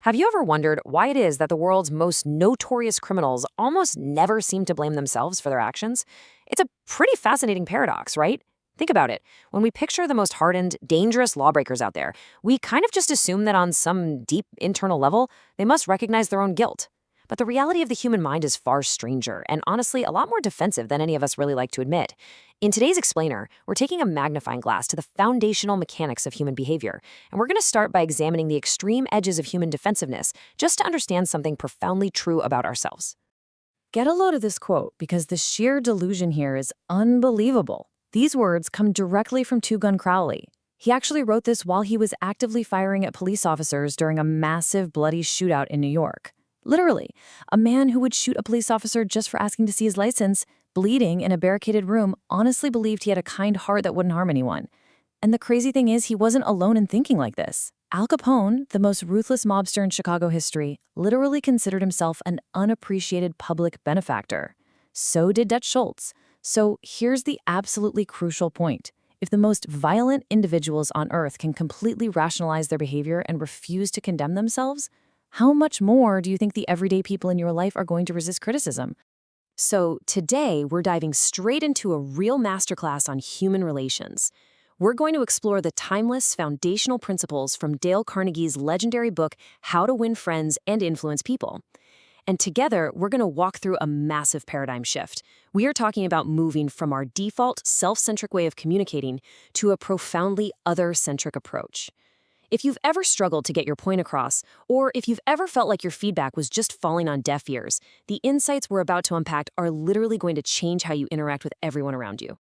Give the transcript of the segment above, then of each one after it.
Have you ever wondered why it is that the world's most notorious criminals almost never seem to blame themselves for their actions? It's a pretty fascinating paradox, right? Think about it. When we picture the most hardened, dangerous lawbreakers out there, we kind of just assume that on some deep internal level, they must recognize their own guilt. But the reality of the human mind is far stranger and honestly a lot more defensive than any of us really like to admit. In today's Explainer, we're taking a magnifying glass to the foundational mechanics of human behavior, and we're going to start by examining the extreme edges of human defensiveness just to understand something profoundly true about ourselves. Get a load of this quote because the sheer delusion here is unbelievable. These words come directly from Two Gun Crowley. He actually wrote this while he was actively firing at police officers during a massive bloody shootout in New York. Literally, a man who would shoot a police officer just for asking to see his license, bleeding in a barricaded room, honestly believed he had a kind heart that wouldn't harm anyone. And the crazy thing is, he wasn't alone in thinking like this. Al Capone, the most ruthless mobster in Chicago history, literally considered himself an unappreciated public benefactor. So did Dutch Schultz. So here's the absolutely crucial point. If the most violent individuals on Earth can completely rationalize their behavior and refuse to condemn themselves, how much more do you think the everyday people in your life are going to resist criticism? So today, we're diving straight into a real masterclass on human relations. We're going to explore the timeless foundational principles from Dale Carnegie's legendary book, How to Win Friends and Influence People. And together, we're going to walk through a massive paradigm shift. We are talking about moving from our default, self-centric way of communicating to a profoundly other-centric approach. If you've ever struggled to get your point across, or if you've ever felt like your feedback was just falling on deaf ears, the insights we're about to unpack are literally going to change how you interact with everyone around you.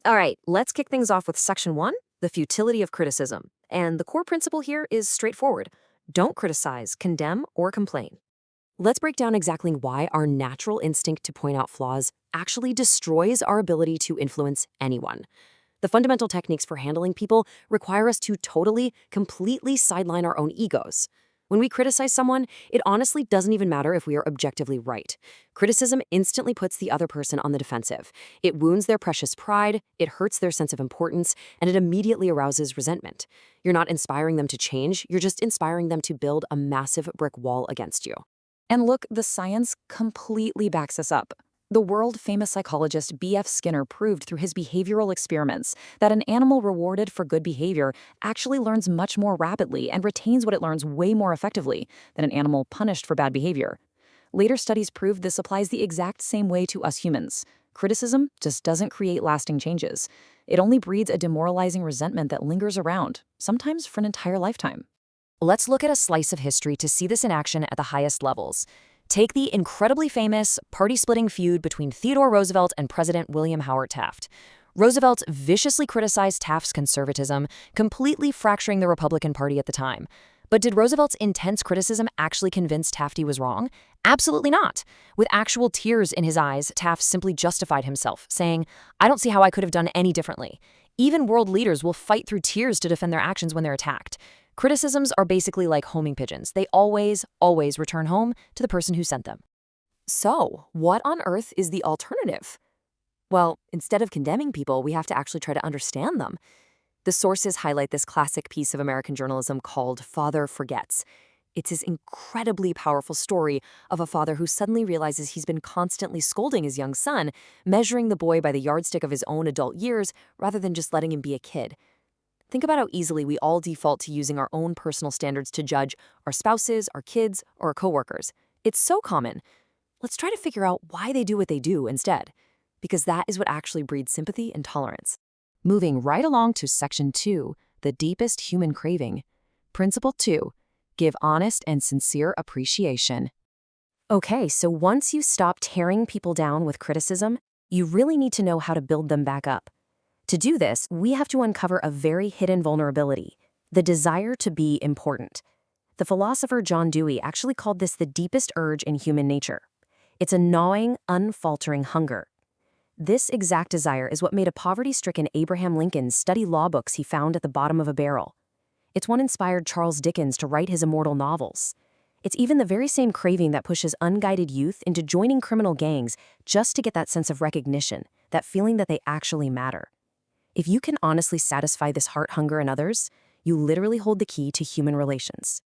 All right, let's kick things off with Section 1, the futility of criticism. And the core principle here is straightforward. Don't criticize, condemn, or complain. Let's break down exactly why our natural instinct to point out flaws actually destroys our ability to influence anyone. The fundamental techniques for handling people require us to totally, completely sideline our own egos. When we criticize someone, it honestly doesn't even matter if we are objectively right. Criticism instantly puts the other person on the defensive. It wounds their precious pride, it hurts their sense of importance, and it immediately arouses resentment. You're not inspiring them to change, you're just inspiring them to build a massive brick wall against you. And look, the science completely backs us up. The world-famous psychologist B.F. Skinner proved through his behavioral experiments that an animal rewarded for good behavior actually learns much more rapidly and retains what it learns way more effectively than an animal punished for bad behavior. Later studies proved this applies the exact same way to us humans. Criticism just doesn't create lasting changes. It only breeds a demoralizing resentment that lingers around, sometimes for an entire lifetime. Let's look at a slice of history to see this in action at the highest levels. Take the incredibly famous party-splitting feud between Theodore Roosevelt and President William Howard Taft. Roosevelt viciously criticized Taft's conservatism, completely fracturing the Republican Party at the time. But did Roosevelt's intense criticism actually convince Taft he was wrong? Absolutely not. With actual tears in his eyes, Taft simply justified himself, saying, "I don't see how I could have done any differently." Even world leaders will fight through tears to defend their actions when they're attacked. Criticisms are basically like homing pigeons. They always return home to the person who sent them. So, what on earth is the alternative? Well, instead of condemning people, we have to actually try to understand them. The sources highlight this classic piece of American journalism called Father Forgets. It's this incredibly powerful story of a father who suddenly realizes he's been constantly scolding his young son, measuring the boy by the yardstick of his own adult years rather than just letting him be a kid. Think about how easily we all default to using our own personal standards to judge our spouses, our kids, or our coworkers. It's so common. Let's try to figure out why they do what they do instead, because that is what actually breeds sympathy and tolerance. Moving right along to Section 2, the deepest human craving. Principle 2, give honest and sincere appreciation. Okay, so once you stop tearing people down with criticism, you really need to know how to build them back up. To do this, we have to uncover a very hidden vulnerability, the desire to be important. The philosopher John Dewey actually called this the deepest urge in human nature. It's a gnawing, unfaltering hunger. This exact desire is what made a poverty-stricken Abraham Lincoln study law books he found at the bottom of a barrel. It's what inspired Charles Dickens to write his immortal novels. It's even the very same craving that pushes unguided youth into joining criminal gangs just to get that sense of recognition, that feeling that they actually matter. If you can honestly satisfy this heart hunger in others, you literally hold the key to human relations.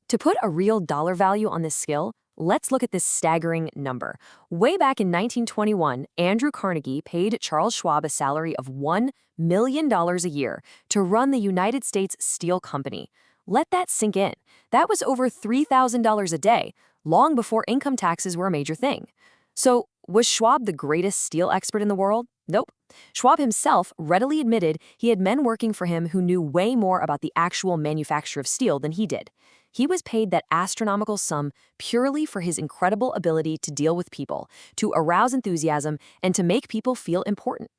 To put a real dollar value on this skill, let's look at this staggering number. Way back in 1921, Andrew Carnegie paid Charles Schwab a salary of $1 million a year to run the United States Steel Company. Let that sink in. That was over $3,000 a day, long before income taxes were a major thing. So, was Schwab the greatest steel expert in the world? Nope. Schwab himself readily admitted he had men working for him who knew way more about the actual manufacture of steel than he did. He was paid that astronomical sum purely for his incredible ability to deal with people, to arouse enthusiasm, and to make people feel important.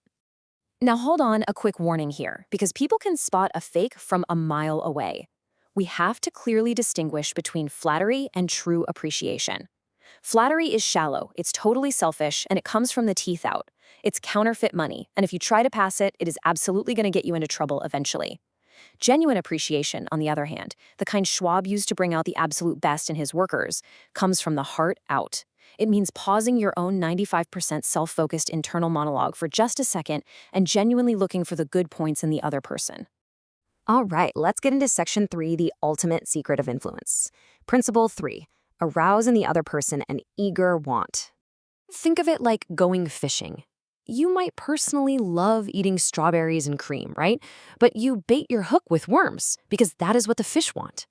Now hold on, a quick warning here, because people can spot a fake from a mile away. We have to clearly distinguish between flattery and true appreciation. Flattery is shallow, it's totally selfish, and it comes from the teeth out. It's counterfeit money, and if you try to pass it, it is absolutely going to get you into trouble eventually. Genuine appreciation, on the other hand, the kind Schwab used to bring out the absolute best in his workers, comes from the heart out. It means pausing your own 95% self-focused internal monologue for just a second and genuinely looking for the good points in the other person. All right, let's get into Section 3, the ultimate secret of influence. Principle 3, arouse in the other person an eager want. Think of it like going fishing. You might personally love eating strawberries and cream, right? But you bait your hook with worms because that is what the fish want.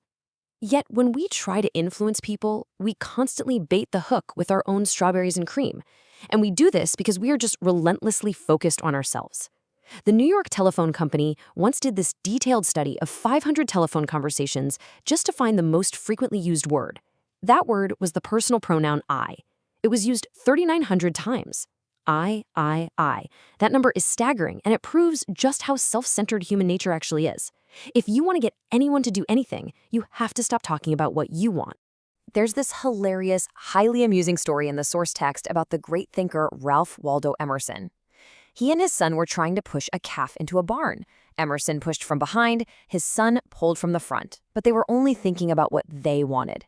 Yet when we try to influence people, we constantly bait the hook with our own strawberries and cream. And we do this because we are just relentlessly focused on ourselves. The New York Telephone Company once did this detailed study of 500 telephone conversations just to find the most frequently used word. That word was the personal pronoun I. It was used 3,900 times. I. That number is staggering, and it proves just how self-centered human nature actually is. If you want to get anyone to do anything, you have to stop talking about what you want. There's this hilarious, highly amusing story in the source text about the great thinker Ralph Waldo Emerson. He and his son were trying to push a calf into a barn. Emerson pushed from behind, his son pulled from the front, but they were only thinking about what they wanted.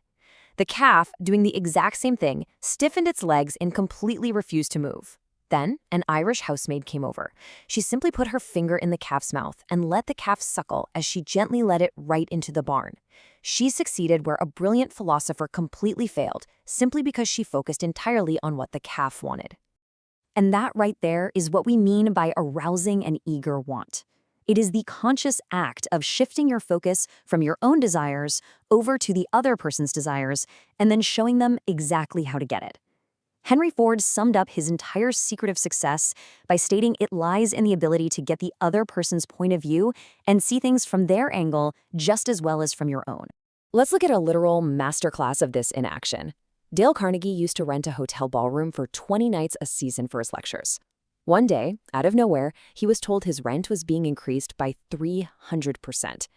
The calf, doing the exact same thing, stiffened its legs and completely refused to move. Then, an Irish housemaid came over. She simply put her finger in the calf's mouth and let the calf suckle as she gently led it right into the barn. She succeeded where a brilliant philosopher completely failed, simply because she focused entirely on what the calf wanted. And that right there is what we mean by arousing an eager want. It is the conscious act of shifting your focus from your own desires over to the other person's desires and then showing them exactly how to get it. Henry Ford summed up his entire secret of success by stating it lies in the ability to get the other person's point of view and see things from their angle just as well as from your own. Let's look at a literal masterclass of this in action. Dale Carnegie used to rent a hotel ballroom for 20 nights a season for his lectures. One day, out of nowhere, he was told his rent was being increased by 300%.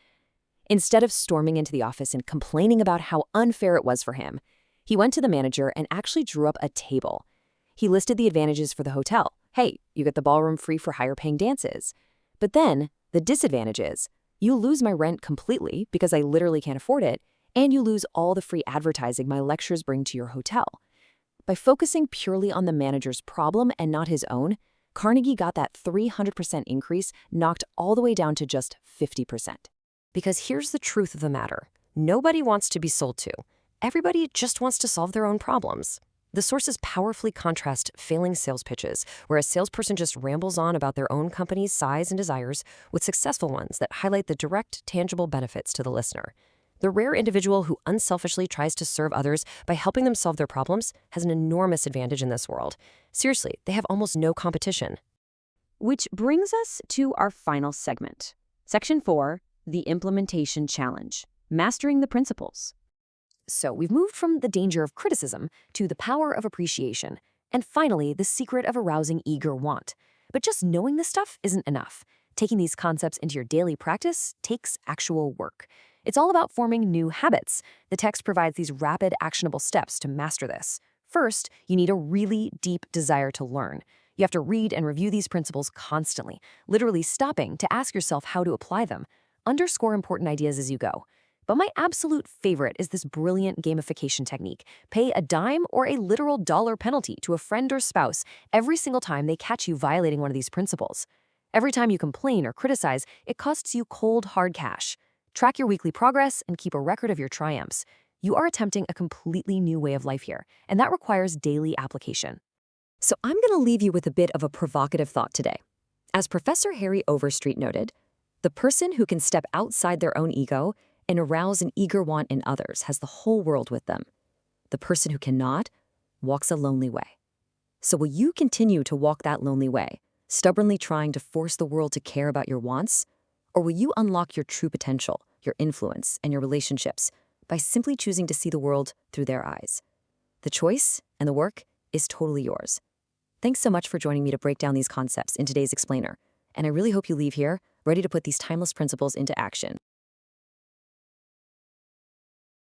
Instead of storming into the office and complaining about how unfair it was for him, he went to the manager and actually drew up a table. He listed the advantages for the hotel. Hey, you get the ballroom free for higher-paying dances. But then, the disadvantages. You lose my rent completely because I literally can't afford it, and you lose all the free advertising my lectures bring to your hotel. By focusing purely on the manager's problem and not his own, Carnegie got that 300% increase knocked all the way down to just 50%. Because here's the truth of the matter. Nobody wants to be sold to. Everybody just wants to solve their own problems. The sources powerfully contrast failing sales pitches, where a salesperson just rambles on about their own company's size and desires, with successful ones that highlight the direct, tangible benefits to the listener. The rare individual who unselfishly tries to serve others by helping them solve their problems has an enormous advantage in this world. Seriously, they have almost no competition. Which brings us to our final segment. Section 4, the implementation challenge, mastering the principles. So we've moved from the danger of criticism to the power of appreciation, and finally, the secret of arousing eager want. But just knowing this stuff isn't enough. Taking these concepts into your daily practice takes actual work. It's all about forming new habits. The text provides these rapid, actionable steps to master this. First, you need a really deep desire to learn. You have to read and review these principles constantly, literally stopping to ask yourself how to apply them. Underscore important ideas as you go. But my absolute favorite is this brilliant gamification technique. Pay a dime or a literal dollar penalty to a friend or spouse every single time they catch you violating one of these principles. Every time you complain or criticize, it costs you cold, hard cash. Track your weekly progress and keep a record of your triumphs. You are attempting a completely new way of life here, and that requires daily application. So I'm going to leave you with a bit of a provocative thought today. As Professor Harry Overstreet noted, the person who can step outside their own ego and arouse an eager want in others has the whole world with them. The person who cannot walks a lonely way. So will you continue to walk that lonely way, stubbornly trying to force the world to care about your wants? Or will you unlock your true potential, your influence, and your relationships by simply choosing to see the world through their eyes? The choice and the work is totally yours. Thanks so much for joining me to break down these concepts in today's explainer, and I really hope you leave here ready to put these timeless principles into action.